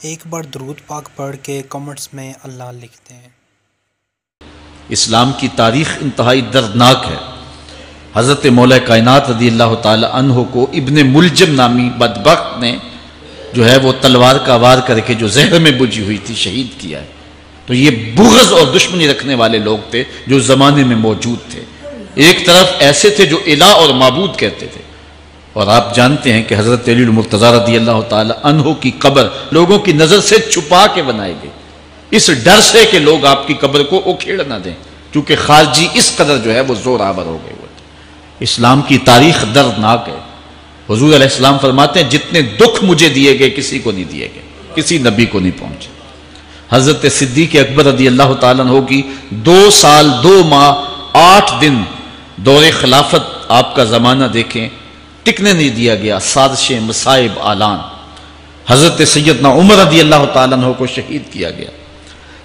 ایک بار درود پاک پڑھ کے کمنٹس میں اللہ لکھتے ہیں۔ اسلام کی تاریخ انتہائی دردناک ہے۔ حضرت مولا کائنات رضی اللہ تعالی عنہ کو ابن ملجم نامی بدبخت نے جو ہے وہ تلوار کا وار کر کے جو زہر میں بجھی ہوئی تھی شہید کیا ہے۔ تو یہ بغض اور دشمنی رکھنے والے لوگ تھے جو زمانے میں موجود تھے۔ ایک طرف ایسے تھے جو الہ اور معبود کہتے تھے، اور آپ جانتے ہیں کہ حضرت علی المرتضیٰ رضی اللہ تعالی عنہ کی قبر لوگوں کی نظر سے چھپا کے بنائی گئی، اس ڈر سے کہ لوگ آپ کی قبر کو اکھیڑ نہ دیں، کیونکہ خارجی اس قدر جو ہے وہ زور آور ہو گئے ہوئے تھے۔ اسلام کی تاریخ دردناک ہے۔ حضور علیہ السلام فرماتے ہیں جتنے دکھ مجھے دیے گئے کسی کو نہیں دیے گئے، کسی نبی کو نہیں پہنچے۔ حضرت صدیق اکبر رضی اللہ تعالیٰ عنہ کی 2 سال 2 ماہ 8 دن دور خلافت آپ کا زمانہ دیکھیں، ٹکنے نہیں دیا گیا، سازشیں، مصائب، اعلان۔ حضرت سیدنا عمر رضی اللہ تعالیٰ عنہ کو شہید کیا گیا۔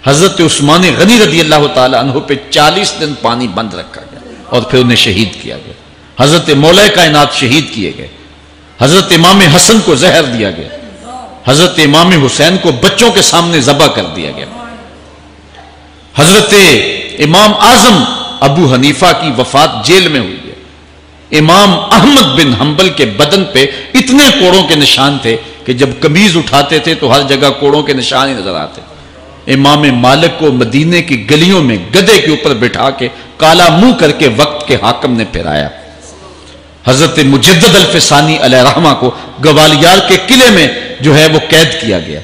حضرت عثمان غنی رضی اللہ تعالیٰ عنہ پہ 40 دن پانی بند رکھا گیا اور پھر انہیں شہید کیا گیا۔ حضرت مولا کائنات شہید کیے گئے۔ حضرت امام حسن کو زہر دیا گیا۔ حضرت امام حسین کو بچوں کے سامنے ذبح کر دیا گیا۔ حضرت امام اعظم ابو حنیفہ کی وفات جیل میں ہوئی ہے۔ امام احمد بن حنبل کے بدن پہ اتنے کوڑوں کے نشان تھے کہ جب قمیض اٹھاتے تھے تو ہر جگہ کوڑوں کے نشان ہی نظر آتے۔ امام مالک کو مدینے کی گلیوں میں گدھے کے اوپر بٹھا کے کالا منہ کر کے وقت کے حاکم نے پھرایا۔ حضرت مجدد الفسانی علیہ رحمہ کو گوالیار کے قلعے میں جو ہے وہ قید کیا گیا۔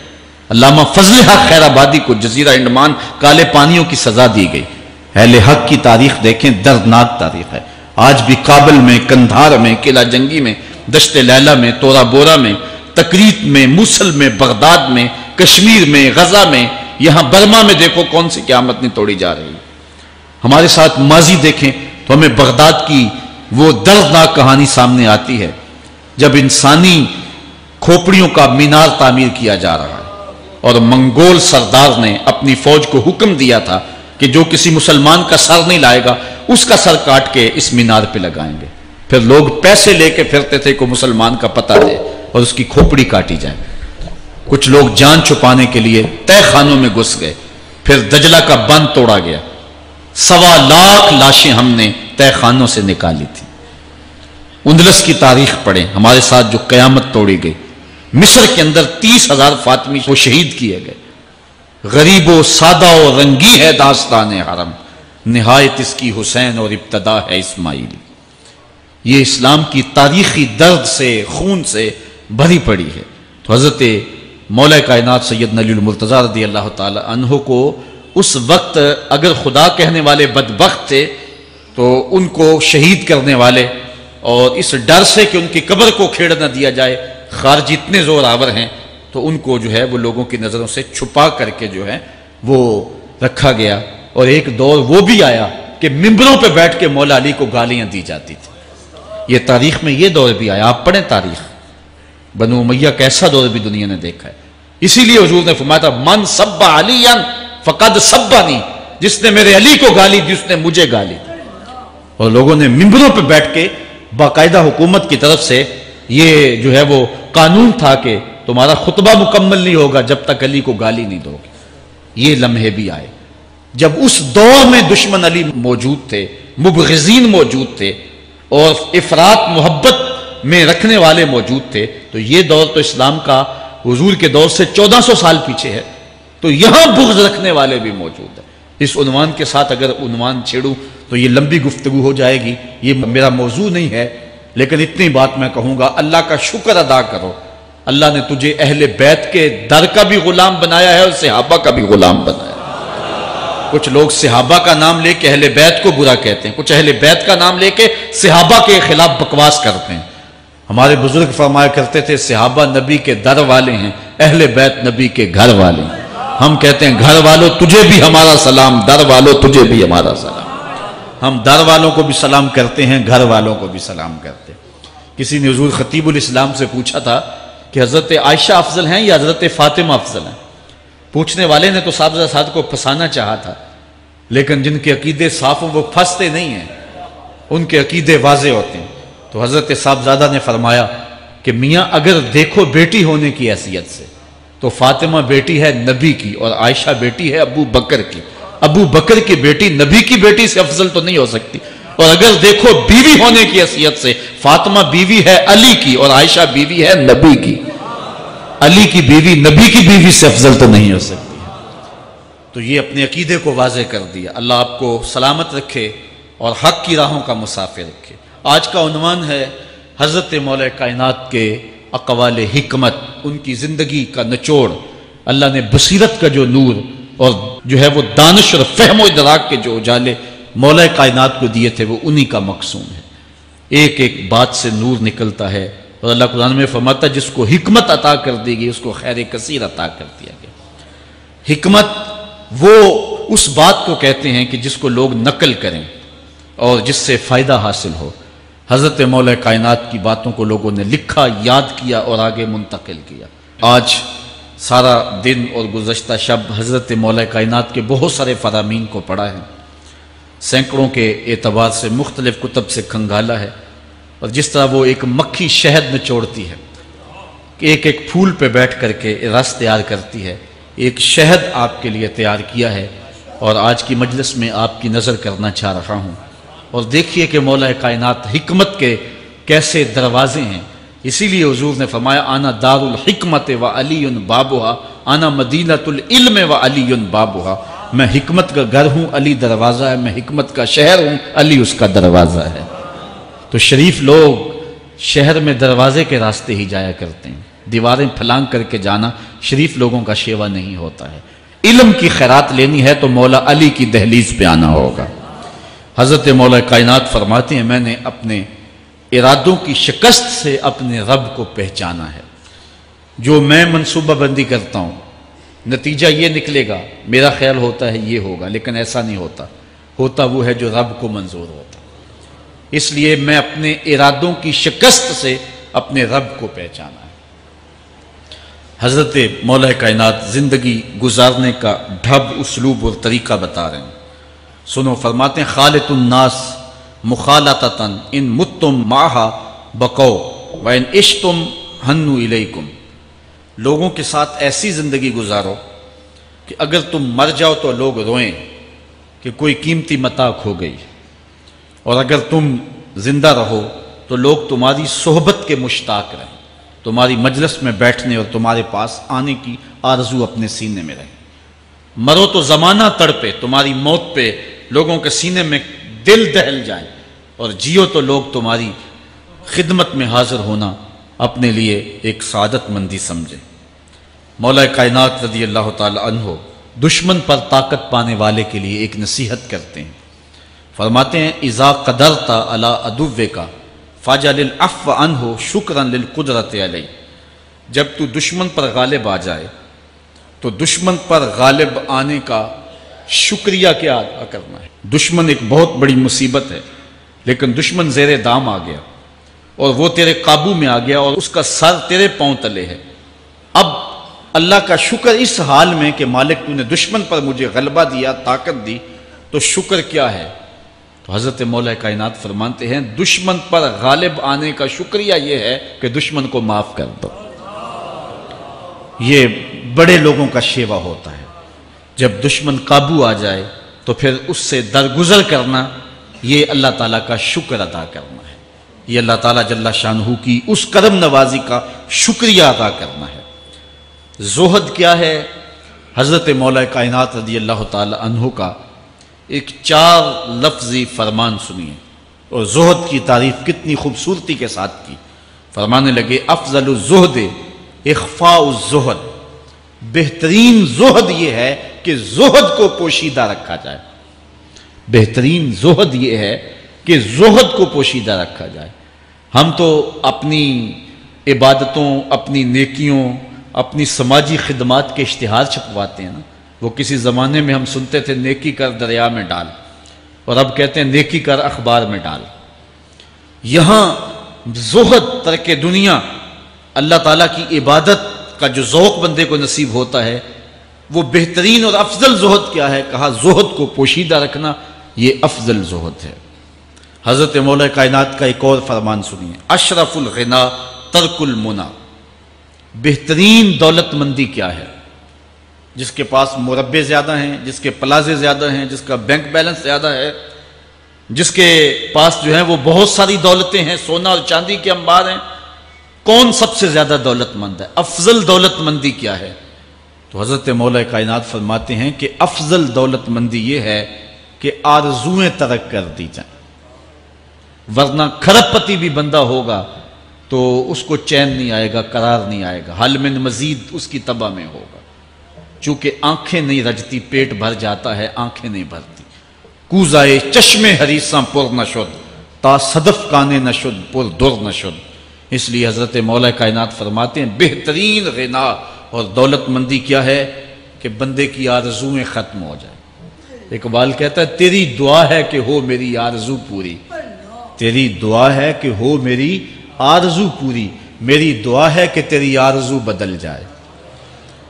علامہ فضل حق خیر آبادی کو جزیرہ انڈمان کالے پانیوں کی سزا دی گئی۔ اہل حق کی تاریخ دیکھیں، دردناک تاریخ ہے۔ آج بھی کابل میں، کندھار میں، قلعہ جنگی میں، دشت لیلہ میں، تورا بورا میں، تکریت میں، موصل میں، بغداد میں، کشمیر میں، غزہ میں، یہاں برما میں دیکھو کون سی قیامت نہیں توڑی جا رہی۔ ہمارے ساتھ ماضی دیکھیں تو ہمیں بغداد کی وہ دردناک کہانی سامنے آتی ہے جب انسانی کھوپڑیوں کا مینار تعمیر کیا جا رہا ہے، اور منگول سردار نے اپنی فوج کو حکم دیا تھا کہ جو کسی مسلمان کا سر نہیں لائے گا اس کا سر کاٹ کے اس مینار پہ لگائیں گے۔ پھر لوگ پیسے لے کے پھرتے تھے کہ مسلمان کا پتہ دے اور اس کی کھوپڑی کاٹی جائے۔ کچھ لوگ جان چھپانے کے لیے تہہ خانوں میں گھس گئے۔ پھر دجلہ کا بند توڑا گیا، 1.25 لاکھ لاشیں ہم نے تہہ خانوں سے نکالی تھی۔ اندلس کی تاریخ پڑھیں، ہمارے ساتھ جو قیامت توڑی گئی۔ مصر کے اندر 30,000 فاطمی وہ شہید کیے گئے۔ غریب و سادہ و رنگی ہے داستان حرم، نہایت اس کی حسین اور ابتدا ہے اسماعیل۔ یہ اسلام کی تاریخی درد سے، خون سے بھری پڑی ہے۔ تو حضرت مولا کائنات سیدنا علی المرتضیٰ رضی اللہ تعالی عنہ کو اس وقت اگر خدا کہنے والے بدبخت تھے تو ان کو شہید کرنے والے، اور اس ڈر سے کہ ان کی قبر کو کھیڑ نہ دیا جائے، خارجی اتنے زور آور ہیں تو ان کو جو ہے وہ لوگوں کی نظروں سے چھپا کر کے جو ہے وہ رکھا گیا۔ اور ایک دور وہ بھی آیا کہ ممبروں پہ بیٹھ کے مولا علی کو گالیاں دی جاتی تھی۔ یہ تاریخ میں یہ دور بھی آیا۔ آپ پڑھیں تاریخ، بنو امیہ کا ایسا دور بھی دنیا نے دیکھا ہے۔ اسی لیے حضور نے فرمایا تھا من سب علی فقد سبنی، جس نے میرے علی کو گالی دی اس نے مجھے گالی دی۔ اور لوگوں نے ممبروں پہ بیٹھ کے باقاعدہ حکومت کی طرف سے یہ جو ہے وہ قانون تھا کہ تمہارا خطبہ مکمل نہیں ہوگا جب تک علی کو گالی نہیں دو گے۔ یہ لمحے بھی آئے جب اس دور میں دشمن علی موجود تھے، مبغضین موجود تھے، اور افراط محبت میں رکھنے والے موجود تھے۔ تو یہ دور تو اسلام کا حضور کے دور سے 1400 سال پیچھے ہے، تو یہاں بغض رکھنے والے بھی موجود ہیں۔ اس عنوان کے ساتھ اگر عنوان چھیڑوں تو یہ لمبی گفتگو ہو جائے گی، یہ میرا موضوع نہیں ہے، لیکن اتنی بات میں کہوں گا، اللہ کا شکر ادا کرو، اللہ نے تجھے اہل بیت کے در کا بھی غلام بنایا ہے اور صحابہ کا بھی غلام بنایا ہے۔ کچھ لوگ صحابہ کا نام لے کے اہل بیت کو برا کہتے ہیں، کچھ اہل بیت کا نام لے کے صحابہ کے خلاف بکواس کرتے ہیں۔ ہمارے بزرگ فرمایا کرتے تھے صحابہ نبی کے در والے ہیں، اہل بیت نبی کے گھر والے ہیں۔ ہم کہتے ہیں گھر والوں تجھے بھی ہمارا سلام، در والوں تجھے بھی ہمارا سلام۔ ہم در والوں کو بھی سلام کرتے ہیں، گھر والوں کو بھی سلام کرتے ہیں۔ کسی نے حضور خطیب الاسلام سے پوچھا تھا کہ حضرت عائشہ افضل ہیں یا حضرت فاطمہ افضل ہیں؟ پوچھنے والے نے تو صاحب کو پھنسانا چاہا تھا، لیکن جن کے عقیدے صاف ہیں وہ پھنستے نہیں ہیں، ان کے عقیدے واضح ہوتے ہیں۔ تو حضرت صاحبزادہ نے فرمایا کہ میاں اگر دیکھو بیٹی ہونے کی حیثیت سے تو تو فاطمہ بیٹی ہے نبی کی اور عائشہ بیٹی ہے ابو بکر کی. ابو بکر کی بیٹی نبی کی بیٹی سے افضل تو نہیں ہو سکتی. اور اگر دیکھو بیوی ہونے کی حیثیت سے فاطمہ بیوی ہے علی کی اور عائشہ بیوی ہے نبی کی. علی کی بیوی نبی کی بیوی سے افضل تو نہیں ہو سکتی. تو یہ اپنے عقیدے کو واضح کر دیا. اللہ آپ کو سلامت رکھے اور حق کی راہوں کا مسافر رکھے. آج کا عنوان ہے حضرت مولا کائنات کے اقوال حکمت، ان کی زندگی کا نچوڑ. اللہ نے بصیرت کا جو نور اور جو ہے وہ دانش اور فہم و ادراک کے جو اجالے مولا کائنات کو دیے تھے وہ انہی کا مقصود ہے. ایک ایک بات سے نور نکلتا ہے اور اللہ قرآن میں فرماتا ہے جس کو حکمت عطا کر دی گئی اس کو خیر کثیر عطا کر دیا گیا. حکمت وہ اس بات کو کہتے ہیں کہ جس کو لوگ نقل کریں اور جس سے فائدہ حاصل ہو. حضرت مولا کائنات کی باتوں کو لوگوں نے لکھا، یاد کیا اور آگے منتقل کیا. آج سارا دن اور گزشتہ شب حضرت مولا کائنات کے بہت سارے فرامین کو پڑھا ہے، سینکڑوں کے اعتبار سے مختلف کتب سے کھنگالا ہے. اور جس طرح وہ ایک مکھی شہد نچوڑتی ہے کہ ایک ایک پھول پہ بیٹھ کر کے رس تیار کرتی ہے، ایک شہد آپ کے لیے تیار کیا ہے اور آج کی مجلس میں آپ کی نظر کرنا چاہ رہا ہوں. اور دیکھیے کہ مولا کائنات حکمت کے کیسے دروازے ہیں. اسی لیے حضور نے فرمایا آنا دار الحکمت و علی بابھا، آنا مدینۃ العلم و علی بابھا. میں حکمت کا گھر ہوں، علی دروازہ ہے. میں حکمت کا شہر ہوں، علی اس کا دروازہ ہے. تو شریف لوگ شہر میں دروازے کے راستے ہی جایا کرتے ہیں. دیواریں پھلانگ کر کے جانا شریف لوگوں کا شیوا نہیں ہوتا ہے. علم کی خیرات لینی ہے تو مولا علی کی دہلیز پہ آنا ہوگا. حضرت مولا کائنات فرماتے ہیں میں نے اپنے ارادوں کی شکست سے اپنے رب کو پہچانا ہے. جو میں منصوبہ بندی کرتا ہوں نتیجہ یہ نکلے گا، میرا خیال ہوتا ہے یہ ہوگا، لیکن ایسا نہیں ہوتا. ہوتا وہ ہے جو رب کو منظور ہوتا. اس لیے میں اپنے ارادوں کی شکست سے اپنے رب کو پہچانا ہے. حضرت مولا کائنات زندگی گزارنے کا ڈھب، اسلوب اور طریقہ بتا رہے ہیں. سنو، فرماتے ہیں خالط الناس مخالطتاً ان متتم معہا بقو وان عشتم ہنو الیکم. لوگوں کے ساتھ ایسی زندگی گزارو کہ اگر تم مر جاؤ تو لوگ روئیں کہ کوئی قیمتی متاع کھو گئی، اور اگر تم زندہ رہو تو لوگ تمہاری صحبت کے مشتاق رہیں، تمہاری مجلس میں بیٹھنے اور تمہارے پاس آنے کی آرزو اپنے سینے میں رہیں. مرو تو زمانہ تڑپے، تمہاری موت پہ لوگوں کے سینے میں دل دہل جائے، اور جیو تو لوگ تمہاری خدمت میں حاضر ہونا اپنے لیے ایک سعادت مندی سمجھے. مولا کائنات رضی اللہ تعالی عنہ دشمن پر طاقت پانے والے کے لیے ایک نصیحت کرتے ہیں. فرماتے ہیں اذا قدرت علی عدوک فاجعل العفو عنہ شکرا للقدرت علیہ. جب تو دشمن پر غالب آ جائے تو دشمن پر غالب آنے کا شکریہ کیا ادا کرنا ہے. دشمن ایک بہت بڑی مصیبت ہے، لیکن دشمن زیر دام آ گیا اور وہ تیرے قابو میں آ گیا اور اس کا سر تیرے پاؤں تلے ہے. اب اللہ کا شکر اس حال میں کہ مالک تو نے دشمن پر مجھے غلبہ دیا، طاقت دی، تو شکر کیا ہے؟ تو حضرت مولا کائنات فرماتے ہیں دشمن پر غالب آنے کا شکریہ یہ ہے کہ دشمن کو معاف کر دو. یہ بڑے لوگوں کا شیوا ہوتا ہے. جب دشمن قابو آ جائے تو پھر اس سے درگزر کرنا، یہ اللہ تعالیٰ کا شکر ادا کرنا ہے. یہ اللہ تعالیٰ جل شانہ کی اس کرم نوازی کا شکریہ ادا کرنا ہے. زہد کیا ہے؟ حضرت مولا کائنات رضی اللہ تعالی عنہ کا ایک 4 لفظی فرمان سنیے اور زہد کی تعریف کتنی خوبصورتی کے ساتھ کی. فرمانے لگے افضل الزہد اخفاء الزہد. بہترین زہد یہ ہے کہ زہد کو پوشیدہ رکھا جائے. بہترین زہد یہ ہے کہ زہد کو پوشیدہ رکھا جائے. ہم تو اپنی عبادتوں، اپنی نیکیوں، اپنی سماجی خدمات کے اشتہار چھپواتے ہیں نا. وہ کسی زمانے میں ہم سنتے تھے نیکی کر دریا میں ڈال، اور اب کہتے ہیں نیکی کر اخبار میں ڈال. یہاں زہد، ترک دنیا، اللہ تعالیٰ کی عبادت کا جو ذوق بندے کو نصیب ہوتا ہے، وہ بہترین اور افضل زہد کیا ہے؟ کہا زہد کو پوشیدہ رکھنا یہ افضل زہد ہے. حضرت مولا کائنات کا ایک اور فرمان سنیے اشرف الغنا ترک المنا. بہترین دولت مندی کیا ہے؟ جس کے پاس مربے زیادہ ہیں، جس کے پلازے زیادہ ہیں، جس کا بینک بیلنس زیادہ ہے، جس کے پاس جو ہے وہ بہت ساری دولتیں ہیں، سونا اور چاندی کے انبار ہیں، کون سب سے زیادہ دولت مند ہے؟ افضل دولت مندی کیا ہے؟ تو حضرت مولا کائنات فرماتے ہیں کہ افضل دولت مندی یہ ہے کہ آرزویں ترک کر دی جائیں، ورنہ کھرب پتی بھی بندہ ہوگا تو اس کو چین نہیں آئے گا، قرار نہیں آئے گا، حل من مزید اس کی تباہ میں ہوگا، چونکہ آنکھیں نہیں رجتی، پیٹ بھر جاتا ہے، آنکھیں نہیں بھرتی۔ کوزائے چشم حریصاں پر نشد، تا صدف کانے نشد پر در نشد۔ اس لیے حضرت مولا کائنات فرماتے ہیں بہترین غنا اور دولت مندی کیا ہے کہ بندے کی آرزویں ختم ہو جائیں۔ اقبال کہتا ہے تیری دعا ہے کہ ہو میری آرزو پوری، تیری دعا ہے کہ ہو میری آرزو پوری، میری دعا ہے کہ تیری آرزو بدل جائے،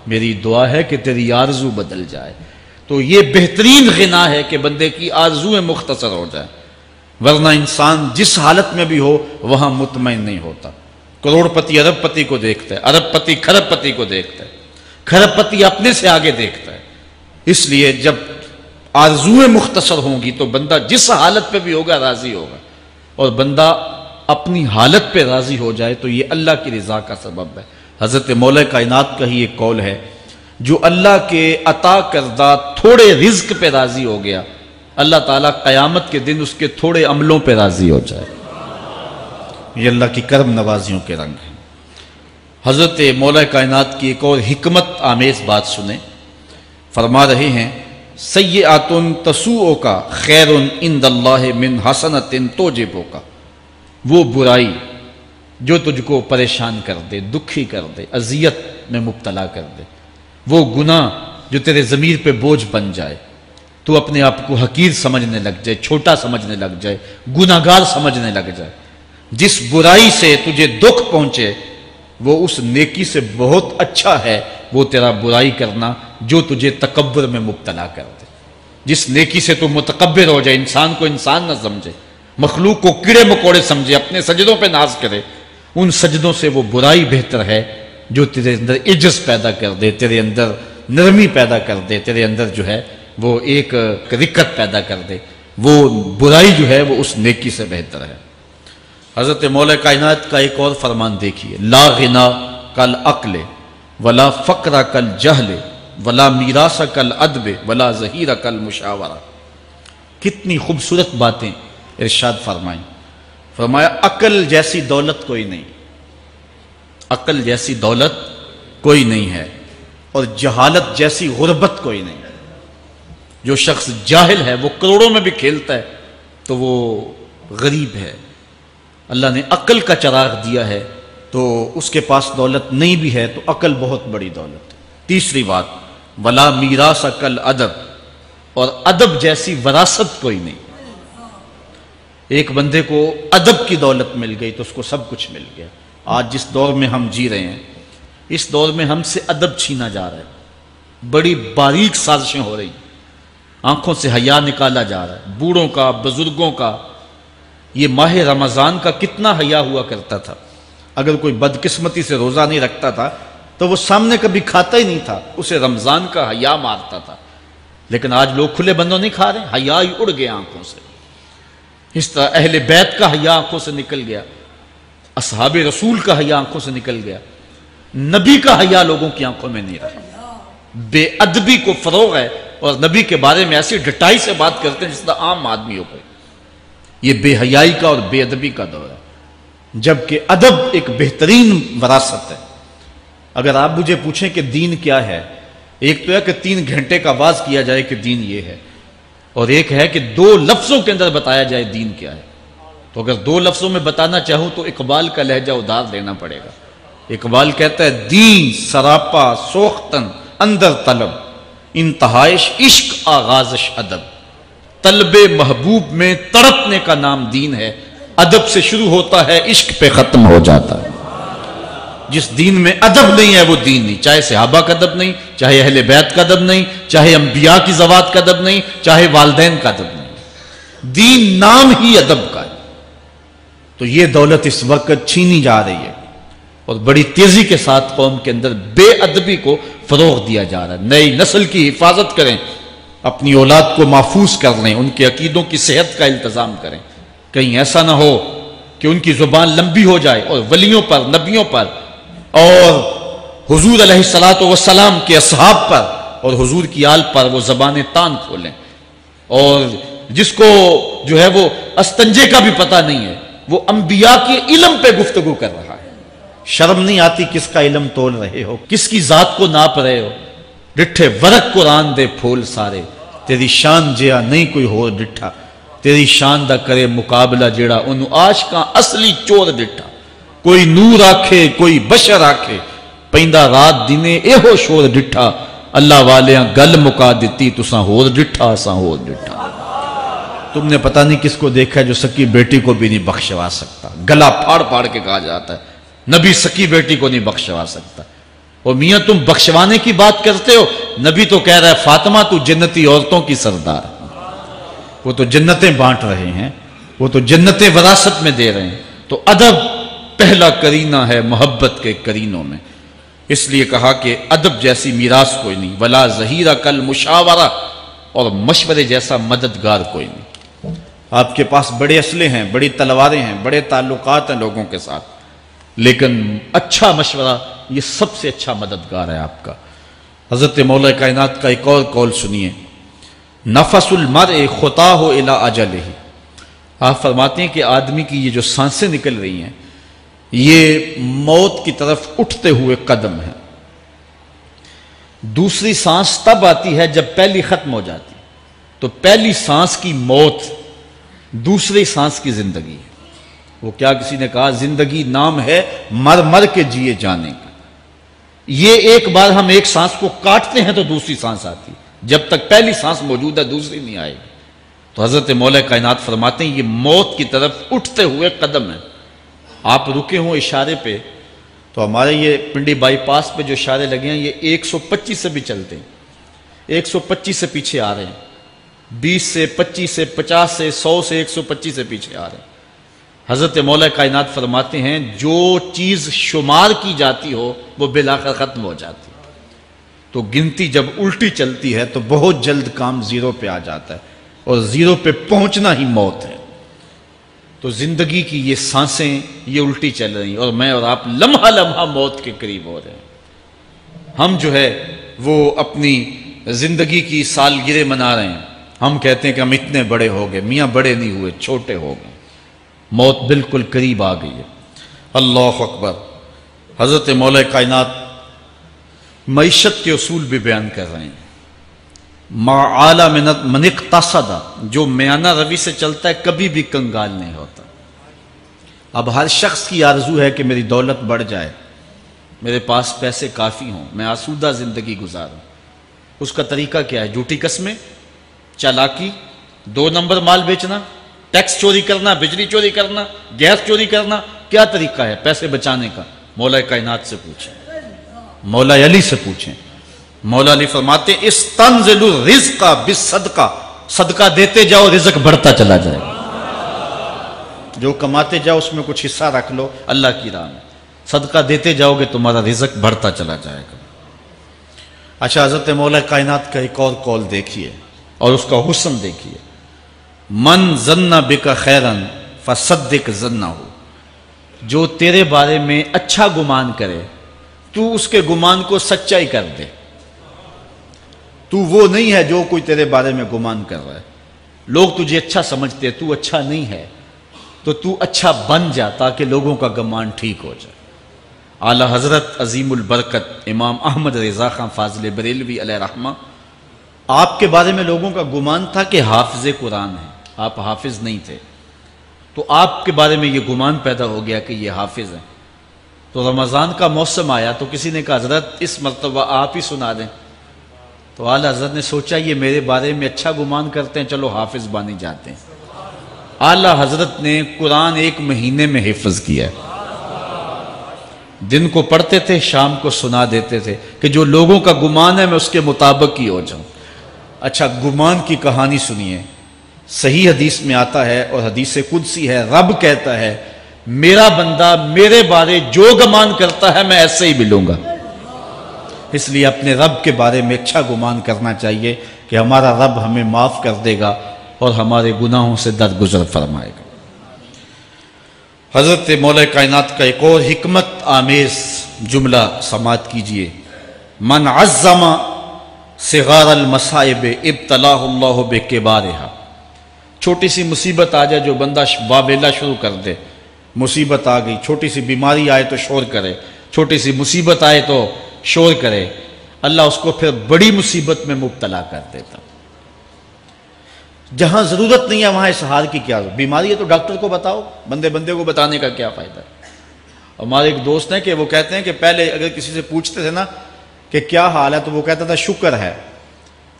میری دعا ہے کہ تیری آرزو بدل جائے۔ تو یہ بہترین غنا ہے کہ بندے کی آرزویں مختصر ہو جائیں، ورنہ انسان جس حالت میں بھی ہو وہاں مطمئن نہیں ہوتا۔ کروڑ پتی ارب پتی کو دیکھتا ہے، ارب پتی کھرب پتی کو دیکھتا ہے، کھرب پتی اپنے سے آگے دیکھتا ہے۔ اس لیے جب آرزویں مختصر ہوں گی تو بندہ جس حالت پہ بھی ہوگا راضی ہوگا، اور بندہ اپنی حالت پہ راضی ہو جائے تو یہ اللہ کی رضا کا سبب ہے۔ حضرت مولا کائنات کا ہی ایک قول ہے جو اللہ کے عطا کردہ تھوڑے رزق پہ راضی ہو گیا، اللہ تعالیٰ قیامت کے دن اس کے تھوڑے عملوں پہ راضی ہو جائے۔ یہ اللہ کی کرم نوازیوں کے رنگ ہیں۔ حضرت مولا کائنات کی ایک اور حکمت آمیز بات سنیں، فرما رہے ہیں سیئات تسوء کا خیر عند اللہ من حسنۃ توجب کا، وہ برائی جو تجھ کو پریشان کر دے، دکھی کر دے، اذیت میں مبتلا کر دے، وہ گناہ جو تیرے ضمیر پہ بوجھ بن جائے، تو اپنے آپ کو حقیر سمجھنے لگ جائے، چھوٹا سمجھنے لگ جائے، گناہگار سمجھنے لگ جائے، جس برائی سے تجھے دکھ پہنچے وہ اس نیکی سے بہت اچھا ہے وہ تیرا برائی کرنا جو تجھے تکبر میں مبتلا کر دے۔ جس نیکی سے تو متکبر ہو جائے، انسان کو انسان نہ سمجھے، مخلوق کو کیڑے مکوڑے سمجھے، اپنے سجدوں پہ ناز کرے، ان سجدوں سے وہ برائی بہتر ہے جو تیرے اندر عجز پیدا کر دے، تیرے اندر نرمی پیدا کر دے، تیرے اندر جو ہے وہ ایک رقت پیدا کر دے، وہ برائی جو ہے وہ اس نیکی سے بہتر ہے۔ حضرت مولا کائنات کا ایک اور فرمان دیکھیے، لا غنا کل عقل ولا فقر کل جہل ولا میراث کل ادب ولا ظہیر کل مشاورہ۔ کتنی خوبصورت باتیں ارشاد فرمائیں۔ فرمایا عقل جیسی دولت کوئی نہیں، عقل جیسی دولت کوئی نہیں ہے، اور جہالت جیسی غربت کوئی نہیں۔ جو شخص جاہل ہے وہ کروڑوں میں بھی کھیلتا ہے تو وہ غریب ہے۔ اللہ نے عقل کا چراغ دیا ہے تو اس کے پاس دولت نہیں بھی ہے تو عقل بہت بڑی دولت ہے۔ تیسری بات ولا میراث کل ادب، اور ادب جیسی وراثت کوئی نہیں۔ ایک بندے کو ادب کی دولت مل گئی تو اس کو سب کچھ مل گیا۔ آج جس دور میں ہم جی رہے ہیں اس دور میں ہم سے ادب چھینا جا رہا ہے، بڑی باریک سازشیں ہو رہی ہیں، آنکھوں سے حیا نکالا جا رہا ہے، بوڑھوں کا، بزرگوں کا۔ یہ ماہ رمضان کا کتنا حیا ہوا کرتا تھا، اگر کوئی بدقسمتی سے روزہ نہیں رکھتا تھا تو وہ سامنے کبھی کھاتا ہی نہیں تھا، اسے رمضان کا حیا مارتا تھا۔ لیکن آج لوگ کھلے بندوں نہیں کھا رہے، حیا ہی اڑ گیا آنکھوں سے۔ اس طرح اہل بیت کا حیا آنکھوں سے نکل گیا، اصحاب رسول کا حیا آنکھوں سے نکل گیا، نبی کا حیا لوگوں کی آنکھوں میں نہیں رہا۔ بے ادبی کو فروغ ہے، اور نبی کے بارے میں ایسی ڈٹائی سے بات کرتے ہیں جس طرح عام آدمی ہو گئے۔ یہ بے حیائی کا اور بے ادبی کا دور ہے، جبکہ ادب ایک بہترین وراثت ہے۔ اگر آپ مجھے پوچھیں کہ دین کیا ہے، ایک تو ہے کہ 3 گھنٹے کا واز کیا جائے کہ دین یہ ہے، اور ایک ہے کہ 2 لفظوں کے اندر بتایا جائے دین کیا ہے۔ تو اگر 2 لفظوں میں بتانا چاہوں تو اقبال کا لہجہ ادھار لینا پڑے گا۔ اقبال کہتا ہے دین سراپا سوختن اندر طلب، انتہائش عشق آغازش ادب۔ طلب محبوب میں تڑپنے کا نام دین ہے، ادب سے شروع ہوتا ہے عشق پہ ختم ہو جاتا ہے۔ جس دین میں ادب نہیں ہے وہ دین نہیں، چاہے صحابہ کا ادب نہیں، چاہے اہل بیت کا ادب نہیں، چاہے انبیاء کی ذوات کا ادب نہیں، چاہے والدین کا ادب نہیں، دین نام ہی ادب کا ہے۔ تو یہ دولت اس وقت چھینی جا رہی ہے۔ اور بڑی تیزی کے ساتھ قوم کے اندر بے ادبی کو فروغ دیا جا رہا ہے۔ نئی نسل کی حفاظت کریں، اپنی اولاد کو محفوظ کر لیں، ان کے عقیدوں کی صحت کا التزام کریں، کہیں ایسا نہ ہو کہ ان کی زبان لمبی ہو جائے اور ولیوں پر، نبیوں پر اور حضور علیہ الصلوۃ والسلام کے اصحاب پر اور حضور کی آل پر وہ زبانیں تان کھولیں، اور جس کو جو ہے وہ استنجے کا بھی پتہ نہیں ہے وہ انبیاء کے علم پہ گفتگو کر رہا ہے۔ شرم نہیں آتی کس کا علم تول رہے ہو، کس کی ذات کو ناپ رہے ہو؟ ڈٹھے ورق قرآن دے پھول سارے، تیری شان جیا نہیں کوئی ہو ڈٹھا، تیری شان دا کرے مقابلہ جیڑا انہوں عاشقاں اصلی چور ڈٹھا۔ کوئی نور آکھے کوئی بشر آکھے، پیندہ رات دینے اے ہو شور ڈٹھا، اللہ والیاں گل مکا دیتی تساں ہور ڈٹھا اساں ہور ڈٹھا۔ تم نے پتہ نہیں کس کو دیکھا ہے جو سکی بیٹی کو بھی نہیں بخشوا سکتا، گلا پھاڑ پھاڑ کے کہا جاتا ہے نبی سکی بیٹی کو نہیں بخشوا سکتا۔ اور میاں تم بخشوانے کی بات کرتے ہو، نبی تو کہہ رہا ہے فاطمہ تو جنتی عورتوں کی سردار ہے، وہ تو جنتیں بانٹ رہے ہیں، وہ تو جنتیں وراثت میں دے رہے ہیں۔ تو ادب پہلا کرینہ ہے محبت کے کرینوں میں، اس لیے کہا کہ ادب جیسی میراث کوئی نہیں، ولا ظہیرہ کل مشاورہ، اور مشورے جیسا مددگار کوئی نہیں۔ آپ کے پاس بڑے اسلحے ہیں، بڑی تلواریں ہیں، بڑے تعلقات ہیں لوگوں کے ساتھ، لیکن اچھا مشورہ یہ سب سے اچھا مددگار ہے آپ کا۔ حضرت مولا کائنات کا ایک اور قول سنیے، نفس المرء خطاہ الی اجلہ، آپ فرماتے ہیں کہ آدمی کی یہ جو سانسیں نکل رہی ہیں یہ موت کی طرف اٹھتے ہوئے قدم ہیں۔ دوسری سانس تب آتی ہے جب پہلی ختم ہو جاتی، تو پہلی سانس کی موت دوسری سانس کی زندگی ہے۔ وہ کیا کسی نے کہا زندگی نام ہے مر مر کے جیے جانے کا، یہ ایک بار ہم ایک سانس کو کاٹتے ہیں تو دوسری سانس آتی، جب تک پہلی سانس موجود ہے دوسری نہیں آئے گی۔ تو حضرت مولا کائنات فرماتے ہیں یہ موت کی طرف اٹھتے ہوئے قدم ہے۔ آپ رکے ہوں اشارے پہ تو ہمارے یہ پنڈی بائی پاس پہ جو اشارے لگے ہیں یہ 125 سے بھی چلتے ہیں، 125 سے پیچھے آ رہے ہیں، 20 سے 25 سے 50 سے 100 سے 125 سے پیچھے آ رہے ہیں۔ حضرت مولا کائنات فرماتے ہیں جو چیز شمار کی جاتی ہو وہ بالآخر ختم ہو جاتی، تو گنتی جب الٹی چلتی ہے تو بہت جلد کام زیرو پہ آ جاتا ہے، اور زیرو پہ پہنچنا ہی موت ہے۔ تو زندگی کی یہ سانسیں یہ الٹی چل رہی ہیں، اور میں اور آپ لمحہ لمحہ موت کے قریب ہو رہے ہیں۔ ہم جو ہے وہ اپنی زندگی کی سالگرہ منا رہے ہیں، ہم کہتے ہیں کہ ہم اتنے بڑے ہو گئے، میاں بڑے نہیں ہوئے، چھوٹے ہو گئے، موت بالکل قریب آ گئی ہے۔ اللہ اکبر۔ حضرت مولا کائنات معیشت کے اصول بھی بیان کر رہے ہیں۔ ما اعلی من اقتصد، جو میانہ روی سے چلتا ہے کبھی بھی کنگال نہیں ہوتا۔ اب ہر شخص کی آرزو ہے کہ میری دولت بڑھ جائے، میرے پاس پیسے کافی ہوں، میں آسودہ زندگی گزاروں۔ اس کا طریقہ کیا ہے؟ جھوٹی قسمیں، چالاکی، 2 نمبر مال بیچنا، ٹیکس چوری کرنا، بجلی چوری کرنا، گیس چوری کرنا، کیا طریقہ ہے پیسے بچانے کا؟ مولا کائنات سے پوچھیں، مولا علی سے پوچھیں۔ مولا علی فرماتے ہیں استنزل الرزق بالصدقہ، صدقہ دیتے جاؤ رزق بڑھتا چلا جائے گا، جو کماتے جاؤ اس میں کچھ حصہ رکھ لو اللہ کی راہ میں، صدقہ دیتے جاؤ گے تمہارا رزق بڑھتا چلا جائے گا۔ اچھا حضرت مولا کائنات کا ایک اور قول دیکھیے اور اس کا حسن دیکھیے، من ظن بک خیرا فصدق ظنہ، جو تیرے بارے میں اچھا گمان کرے تو اس کے گمان کو سچائی کر دے۔ تو وہ نہیں ہے جو کوئی تیرے بارے میں گمان کر رہا ہے، لوگ تجھے اچھا سمجھتے، تو اچھا نہیں ہے، تو تو اچھا بن جا تاکہ لوگوں کا گمان ٹھیک ہو جائے۔ اعلی حضرت عظیم البرکت امام احمد رضا خان فاضل بریلوی علیہ رحمہ، آپ کے بارے میں لوگوں کا گمان تھا کہ حافظ قرآن ہیں، آپ حافظ نہیں تھے، تو آپ کے بارے میں یہ گمان پیدا ہو گیا کہ یہ حافظ ہیں۔ تو رمضان کا موسم آیا تو کسی نے کہا حضرت اس مرتبہ آپ ہی سنا دیں، تو اعلیٰ حضرت نے سوچا یہ میرے بارے میں اچھا گمان کرتے ہیں، چلو حافظ بانے جاتے ہیں۔ اعلیٰ حضرت نے قرآن 1 مہینے میں حفظ کیا ہے، دن کو پڑھتے تھے، شام کو سنا دیتے تھے کہ جو لوگوں کا گمان ہے میں اس کے مطابق ہی ہو جاؤں۔ اچھا گمان کی کہانی سنیے، صحیح حدیث میں آتا ہے اور حدیث قدسی ہے، رب کہتا ہے میرا بندہ میرے بارے جو گمان کرتا ہے میں ایسے ہی ملوں گا۔ اس لیے اپنے رب کے بارے میں اچھا گمان کرنا چاہیے کہ ہمارا رب ہمیں معاف کر دے گا اور ہمارے گناہوں سے درگزر فرمائے گا۔ حضرت مولا کائنات کا ایک اور حکمت آمیز جملہ سماعت کیجئے، من عظم صغار المصائب ابتلاہ اللہ بکبارہا۔ چھوٹی سی مصیبت آ جائے جو بندہ واویلا شروع کر دے، مصیبت آ گئی، چھوٹی سی بیماری آئے تو شور کرے، چھوٹی سی مصیبت آئے تو شور کرے، اللہ اس کو پھر بڑی مصیبت میں مبتلا کر دیتا۔ جہاں ضرورت نہیں ہے وہاں اظہار کی کیا ضرورت؟ بیماری ہے تو ڈاکٹر کو بتاؤ، بندے کو بتانے کا کیا فائدہ ہے؟ ہمارے ایک دوست ہیں کہ وہ کہتے ہیں کہ پہلے اگر کسی سے پوچھتے تھے نا کہ کیا حال ہے تو وہ کہتا تھا شکر ہے،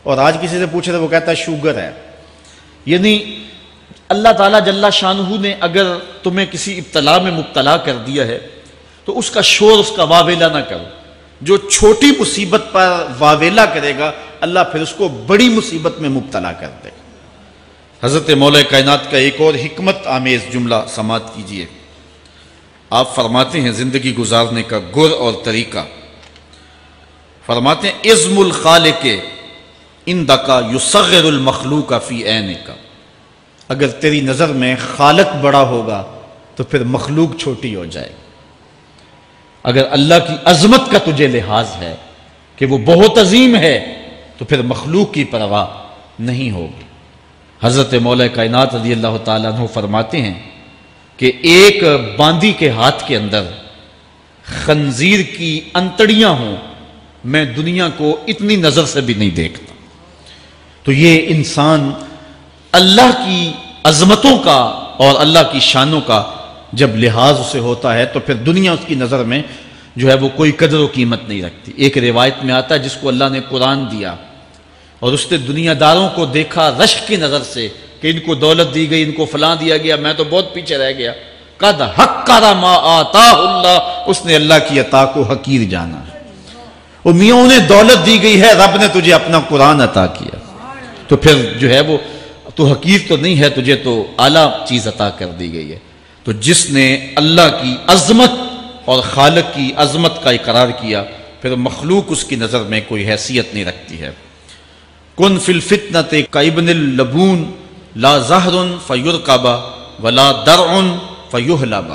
اور آج کسی سے پوچھے تو وہ کہتا ہے شوگر ہے۔ یعنی اللہ تعالیٰ جل شانہ نے اگر تمہیں کسی ابتلا میں مبتلا کر دیا ہے تو اس کا شور، اس کا واویلا نہ کرو۔ جو چھوٹی مصیبت پر واویلا کرے گا اللہ پھر اس کو بڑی مصیبت میں مبتلا کر دے گا۔ حضرت مولا کائنات کا ایک اور حکمت آمیز جملہ سماعت کیجئے۔ آپ فرماتے ہیں زندگی گزارنے کا گر اور طریقہ، فرماتے ہیں عظم الخالق عندک یصغر المخلوق فی عینک۔ اگر تیری نظر میں خالق بڑا ہوگا تو پھر مخلوق چھوٹی ہو جائے۔ اگر اللہ کی عظمت کا تجھے لحاظ ہے کہ وہ بہت عظیم ہے تو پھر مخلوق کی پرواہ نہیں ہوگی۔ حضرت مولا کائنات رضی اللہ تعالیٰ عنہ فرماتے ہیں کہ ایک باندی کے ہاتھ کے اندر خنزیر کی انتڑیاں ہوں، میں دنیا کو اتنی نظر سے بھی نہیں دیکھتا۔ تو یہ انسان اللہ کی عظمتوں کا اور اللہ کی شانوں کا جب لحاظ اسے ہوتا ہے تو پھر دنیا اس کی نظر میں جو ہے وہ کوئی قدر و قیمت نہیں رکھتی۔ ایک روایت میں آتا ہے جس کو اللہ نے قرآن دیا اور اس نے دنیا داروں کو دیکھا رشک کی نظر سے کہ ان کو دولت دی گئی، ان کو فلاں دیا گیا، میں تو بہت پیچھے رہ گیا۔ قد حقر ما آتاہ اللہ، اس نے اللہ کی عطا کو حقیر جانا۔ اور میاں انہیں دولت دی گئی ہے، رب نے تجھے اپنا قرآن عطا کیا، تو پھر جو ہے وہ تو حقیر تو نہیں ہے، تجھے تو اعلیٰ چیز عطا کر دی گئی ہے۔ تو جس نے اللہ کی عظمت اور خالق کی عظمت کا اقرار کیا پھر مخلوق اس کی نظر میں کوئی حیثیت نہیں رکھتی ہے۔ کن فی الفتنۃ کابن اللبون لا زہر فیرکب ولا درع فیحلب۔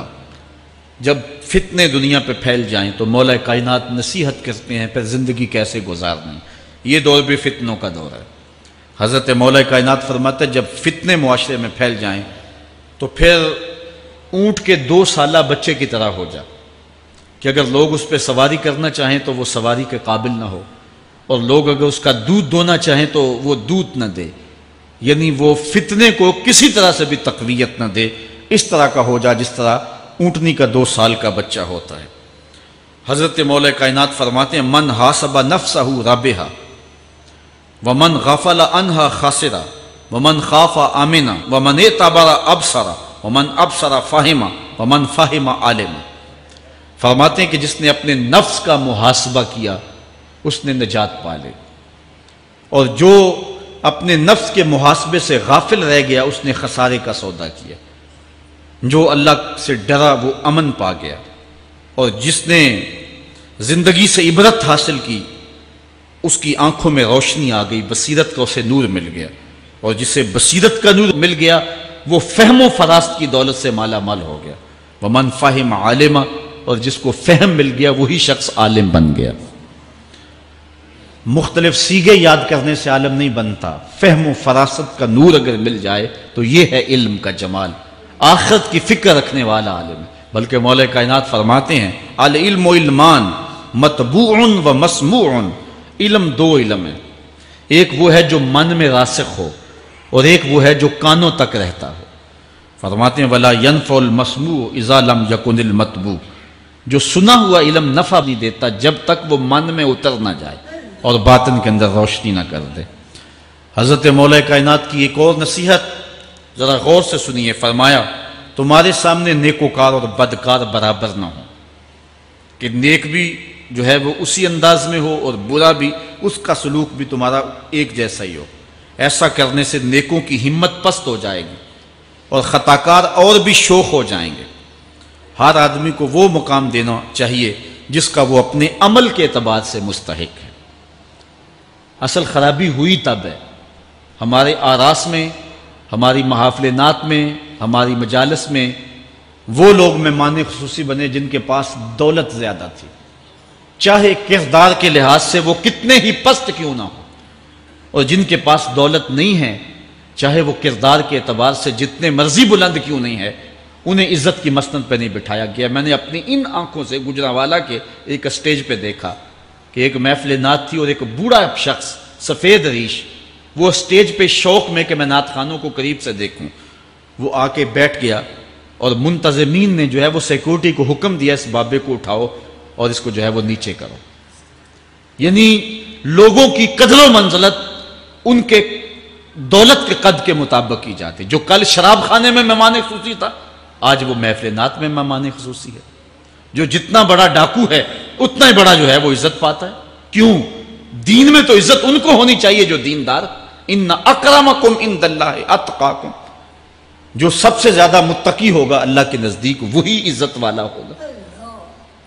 جب فتنے دنیا پہ پھیل جائیں تو مولا کائنات نصیحت کرتے ہیں پھر زندگی کیسے گزارنی۔ یہ دور بھی فتنوں کا دور ہے۔ حضرت مولا کائنات فرماتے ہیں جب فتنے معاشرے میں پھیل جائیں تو پھر اونٹ کے 2 سالہ بچے کی طرح ہو جا کہ اگر لوگ اس پہ سواری کرنا چاہیں تو وہ سواری کے قابل نہ ہو، اور لوگ اگر اس کا دودھ دونا چاہیں تو وہ دودھ نہ دے، یعنی وہ فتنے کو کسی طرح سے بھی تقویت نہ دے، اس طرح کا ہو جا جس طرح اونٹنی کا 2 سال کا بچہ ہوتا ہے۔ حضرت مولا کائنات فرماتے ہیں من حاسب نفسہ رابحہ ومن غفل عنہا خاسرہ ومن خاف آمنہ ومن اعتبر ابصر ومن ابصر فاہمہ ومن فاہم عالم۔ فرماتے ہیں کہ جس نے اپنے نفس کا محاسبہ کیا اس نے نجات پا لی، اور جو اپنے نفس کے محاسبے سے غافل رہ گیا اس نے خسارے کا سودا کیا۔ جو اللہ سے ڈرا وہ امن پا گیا، اور جس نے زندگی سے عبرت حاصل کی اس کی آنکھوں میں روشنی آ گئی، بصیرت کا اسے نور مل گیا، اور جسے بصیرت کا نور مل گیا وہ فہم و فراست کی دولت سے مالا مال ہو گیا۔ ومن فہم عالمہ، اور جس کو فہم مل گیا وہی شخص عالم بن گیا۔ مختلف سیغے یاد کرنے سے عالم نہیں بنتا، فہم و فراست کا نور اگر مل جائے تو یہ ہے علم کا جمال، آخرت کی فکر رکھنے والا عالم ہے۔ بلکہ مولا کائنات فرماتے ہیں العلم علمان مطبوع و مسموع، علم 2 علم ہے، ایک وہ ہے جو من میں راسخ ہو اور ایک وہ ہے جو کانوں تک رہتا ہو۔ فرماتے ہیں ولا ينفع المسموع اذا لم يكن المطبوع، جو سنا ہوا علم نفع نہیں دیتا جب تک وہ من میں اتر نہ جائے اور باطن کے اندر روشنی نہ کر دے۔ حضرت مولا کائنات کی ایک اور نصیحت ذرا غور سے سنیے، فرمایا تمہارے سامنے نیکوکار اور بدکار برابر نہ ہو، کہ نیک بھی جو ہے وہ اسی انداز میں ہو اور برا بھی، اس کا سلوک بھی تمہارا ایک جیسا ہی ہو۔ ایسا کرنے سے نیکوں کی ہمت پست ہو جائے گی اور خطاکار اور بھی شوخ ہو جائیں گے۔ ہر آدمی کو وہ مقام دینا چاہیے جس کا وہ اپنے عمل کے اعتبار سے مستحق ہے۔ اصل خرابی ہوئی تب ہے ہمارے آراس میں، ہماری محافل نعت میں، ہماری مجالس میں وہ لوگ مہمان خصوصی بنے جن کے پاس دولت زیادہ تھی، چاہے کردار کے لحاظ سے وہ کتنے ہی پست کیوں نہ ہو، اور جن کے پاس دولت نہیں ہے چاہے وہ کردار کے اعتبار سے جتنے مرضی بلند کیوں نہیں ہے، انہیں عزت کی مسند پہ نہیں بٹھایا گیا۔ میں نے اپنی ان آنکھوں سے گجرانوالہ کے ایک اسٹیج پہ دیکھا کہ ایک محفل نعت تھی اور ایک بوڑھا شخص سفید ریش، وہ اسٹیج پہ شوق میں کہ میں نعت خانوں کو قریب سے دیکھوں، وہ آ کے بیٹھ گیا اور منتظمین نے جو ہے وہ سیکورٹی کو حکم دیا اس بابے کو اٹھاؤ اور اس کو جو ہے وہ نیچے کرو۔ یعنی لوگوں کی قدر و منزلت ان کے دولت کے قد کے مطابق کی جاتی، جو کل شراب خانے میں مہمان خصوصی تھا آج وہ محفل نعت میں مہمان خصوصی ہے، جو جتنا بڑا ڈاکو ہے اتنا ہی بڑا جو ہے وہ عزت پاتا ہے۔ کیوں؟ دین میں تو عزت ان کو ہونی چاہیے جو دیندار، ان اکرمکم عند اللہ اتقاکم، جو سب سے زیادہ متقی ہوگا اللہ کے نزدیک وہی عزت والا ہوگا۔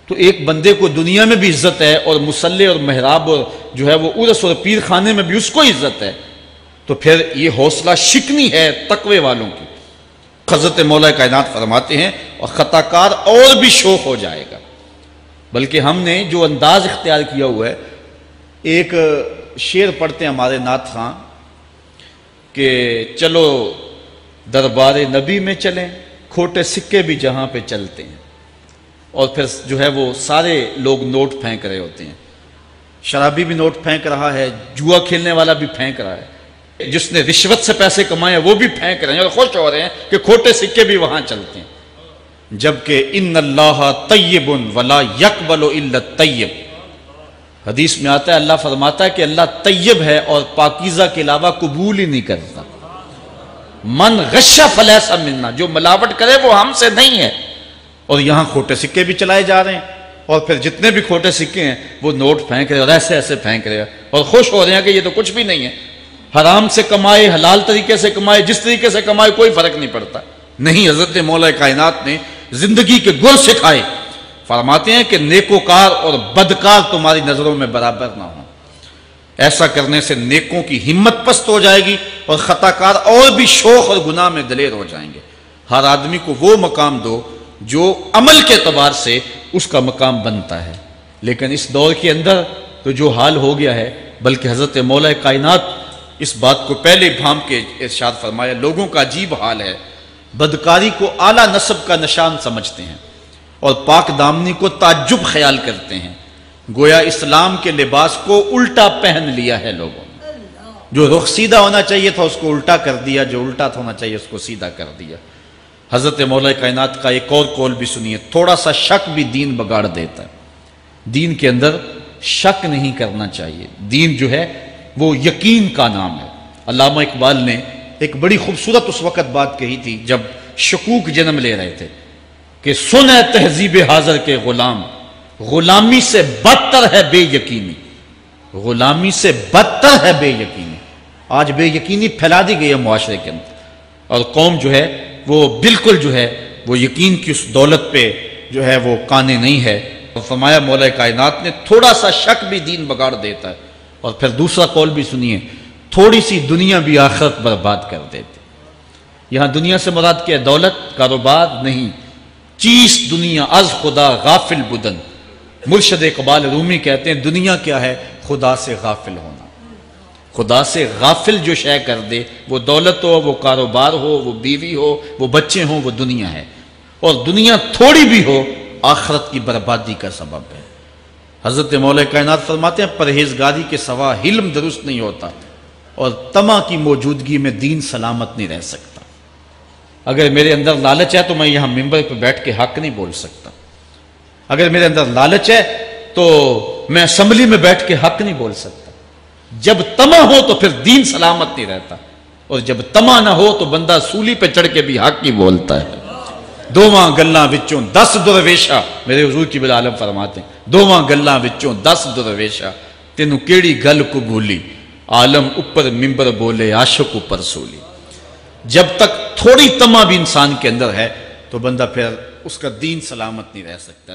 تو ایک بندے کو دنیا میں بھی عزت ہے اور مصلی اور محراب اور جو ہے وہ عرس اور پیر خانے میں بھی اس کو عزت ہے، تو پھر یہ حوصلہ شکنی ہے تقوی والوں کی۔ حضرت مولا کائنات فرماتے ہیں اور خطا کار اور بھی شوق ہو جائے گا، بلکہ ہم نے جو انداز اختیار کیا ہوا ہے، ایک شعر پڑھتے ہیں ہمارے نعت خاں کہ چلو دربار نبی میں چلیں، کھوٹے سکے بھی جہاں پہ چلتے ہیں، اور پھر جو ہے وہ سارے لوگ نوٹ پھینک رہے ہوتے ہیں، شرابی بھی نوٹ پھینک رہا ہے، جوا کھیلنے والا بھی پھینک رہا ہے، جس نے رشوت سے پیسے کمائے وہ بھی پھینک رہے ہیں اور خوش ہو رہے ہیں کہ کھوٹے سکے بھی وہاں چلتے ہیں، جبکہ ان اللہ طیب ولا یقبل الا الطیب، حدیث میں آتا ہے اللہ فرماتا ہے کہ اللہ طیب ہے اور پاکیزہ کے علاوہ قبول ہی نہیں کرتا۔ من غش فلیس منا، جو ملاوٹ کرے وہ ہم سے نہیں ہے، اور یہاں کھوٹے سکے بھی چلائے جا رہے ہیں، اور پھر جتنے بھی کھوٹے سکے ہیں وہ نوٹ پھینک رہے اور ایسے ایسے پھینک رہے اور خوش ہو رہے ہیں کہ یہ تو کچھ بھی نہیں ہے، حرام سے کمائے حلال طریقے سے کمائے جس طریقے سے کمائے کوئی فرق نہیں پڑتا۔ نہیں، حضرت مولا کائنات نے زندگی کے گر سکھائے، فرماتے ہیں کہ نیکوکار اور بدکار تمہاری نظروں میں برابر نہ ہوں، ایسا کرنے سے نیکوں کی ہمت پست ہو جائے گی اور خطا کار اور بھی شوق اور گناہ میں دلیر ہو جائیں گے۔ ہر آدمی کو وہ مقام دو جو عمل کے اعتبار سے اس کا مقام بنتا ہے، لیکن اس دور کے اندر تو جو حال ہو گیا ہے، بلکہ حضرت مولا کائنات اس بات کو پہلے بھام کے ارشاد فرمایا، لوگوں کا عجیب حال ہے، بدکاری کو اعلیٰ نسب کا نشان سمجھتے ہیں اور پاک دامنی کو تعجب خیال کرتے ہیں، گویا اسلام کے لباس کو الٹا پہن لیا ہے لوگوں نے، جو رخ سیدھا ہونا چاہیے تھا اس کو الٹا کر دیا، جو الٹا ہونا چاہیے اس کو سیدھا کر دیا۔ حضرت مولا کائنات کا ایک اور قول بھی سنیے، تھوڑا سا شک بھی دین بگاڑ دیتا ہے، دین کے اندر شک نہیں کرنا چاہیے، دین جو ہے وہ یقین کا نام ہے۔ علامہ اقبال نے ایک بڑی خوبصورت اس وقت بات کہی تھی جب شکوک جنم لے رہے تھے کہ سن ہے تہذیب حاضر کے غلام، غلامی سے بدتر ہے بے یقینی، غلامی سے بدتر ہے بے یقینی۔ آج بے یقینی پھیلا دی گئی ہے معاشرے کے اندر، اور قوم جو ہے وہ بالکل جو ہے وہ یقین کی اس دولت پہ جو ہے وہ قانے نہیں ہے۔ اور فرمایا مولا کائنات نے تھوڑا سا شک بھی دین بگاڑ دیتا ہے، اور پھر دوسرا قول بھی سنیے، تھوڑی سی دنیا بھی آخرت برباد کر دیتے۔ یہاں دنیا سے مراد کیا ہے؟ دولت، کاروبار نہیں، چیز دنیا از خدا غافل بدن۔ مرشد اقبال رومی کہتے ہیں دنیا کیا ہے؟ خدا سے غافل ہونا۔ خدا سے غافل جو شے کر دے، وہ دولت ہو، وہ کاروبار ہو، وہ بیوی ہو، وہ بچے ہوں، وہ دنیا ہے، اور دنیا تھوڑی بھی ہو آخرت کی بربادی کا سبب ہے۔ حضرت مولا کائنات فرماتے ہیں پرہیزگاری کے سوا علم درست نہیں ہوتا، اور طمع کی موجودگی میں دین سلامت نہیں رہ سکتا۔ اگر میرے اندر لالچ ہے تو میں یہاں ممبر پہ بیٹھ کے حق نہیں بول سکتا، اگر میرے اندر لالچ ہے تو میں اسمبلی میں بیٹھ کے حق نہیں بول سکتا۔ جب طمع ہو تو پھر دین سلامت نہیں رہتا، اور جب طمع نہ ہو تو بندہ سولی پہ چڑھ کے بھی حق ہی بولتا ہے۔ دوواں گلاں وچوں 10 درویشا، میرے حضور کی بالعالم فرماتے ہیں دوواں گلاں وچوں 10 درویشا، تینوں کیڑی گل کو بھولی، عالم اوپر ممبر بولے عاشق اوپر سولی۔ جب تک تھوڑی طمع بھی انسان کے اندر ہے تو تو بندہ پھر اس کا دین سلامت نہیں رہ سکتا.